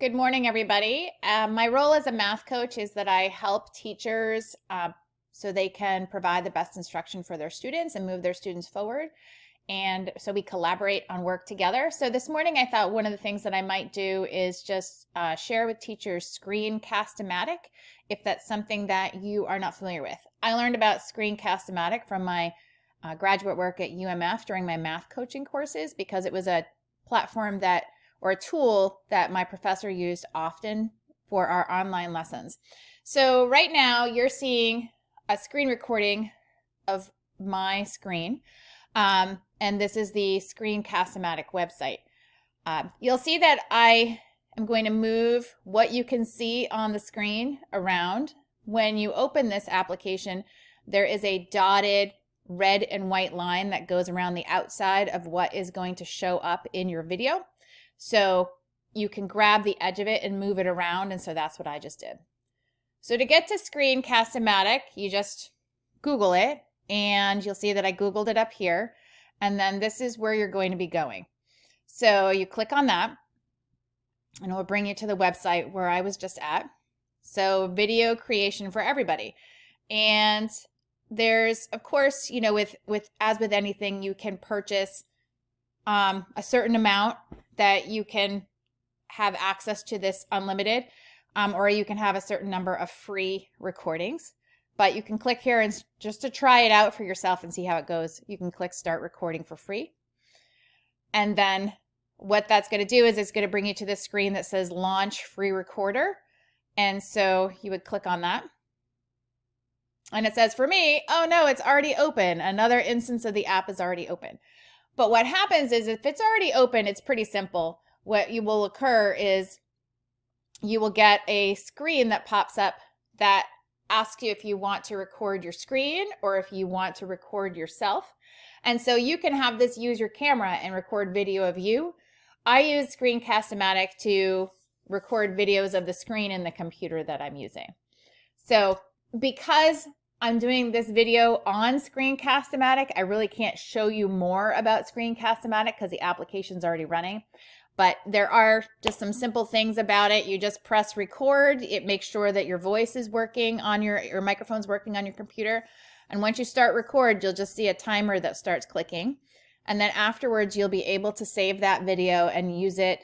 Good morning, everybody. My role as a math coach is that I help teachers so they can provide the best instruction for their students and move their students forward. And so we collaborate on work together. So this morning, I thought one of the things that I might do is just share with teachers CastoMatic, if that's something that you are not familiar with. I learned about CastoMatic from my graduate work at UMF during my math coaching courses because it was a platform or a tool that my professor used often for our online lessons. So right now you're seeing a screen recording of my screen. And this is the CastoMatic website. You'll see that I am going to move what you can see on the screen around. When you open this application, there is a dotted red and white line that goes around the outside of what is going to show up in your video. So you can grab the edge of it and move it around, and so that's what I just did. So to get to CastoMatic, you just Google it, and you'll see that I Googled it up here, and then this is where you're going to be going. So you click on that, and it will bring you to the website where I was just at. So video creation for everybody. And there's, of course, you know, as with anything, you can purchase a certain amount that you can have access to this unlimited, or you can have a certain number of free recordings. But you can click here and just to try it out for yourself and see how it goes, you can click start recording for free. And then what that's going to do is it's going to bring you to the screen that says launch free recorder. And so you would click on that. And it says for me, oh no, it's already open. Another instance of the app is already open. But what happens is if it's already open, it's pretty simple. What will occur is you will get a screen that pops up that asks you if you want to record your screen or if you want to record yourself. And so you can have this use your camera and record video of you. I use CastoMatic to record videos of the screen in the computer that I'm using. So because I'm doing this video on CastoMatic, I really can't show you more about CastoMatic because the application's already running. But there are just some simple things about it. You just press record. It makes sure that your voice is working on your microphone's working on your computer. And once you start record, you'll just see a timer that starts clicking. And then afterwards, you'll be able to save that video and use it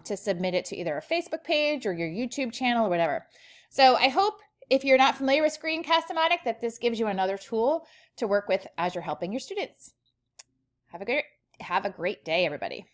to submit it to either a Facebook page or your YouTube channel or whatever. So I hope if you're not familiar with CastoMatic, that this gives you another tool to work with as you're helping your students. Have a great day, everybody.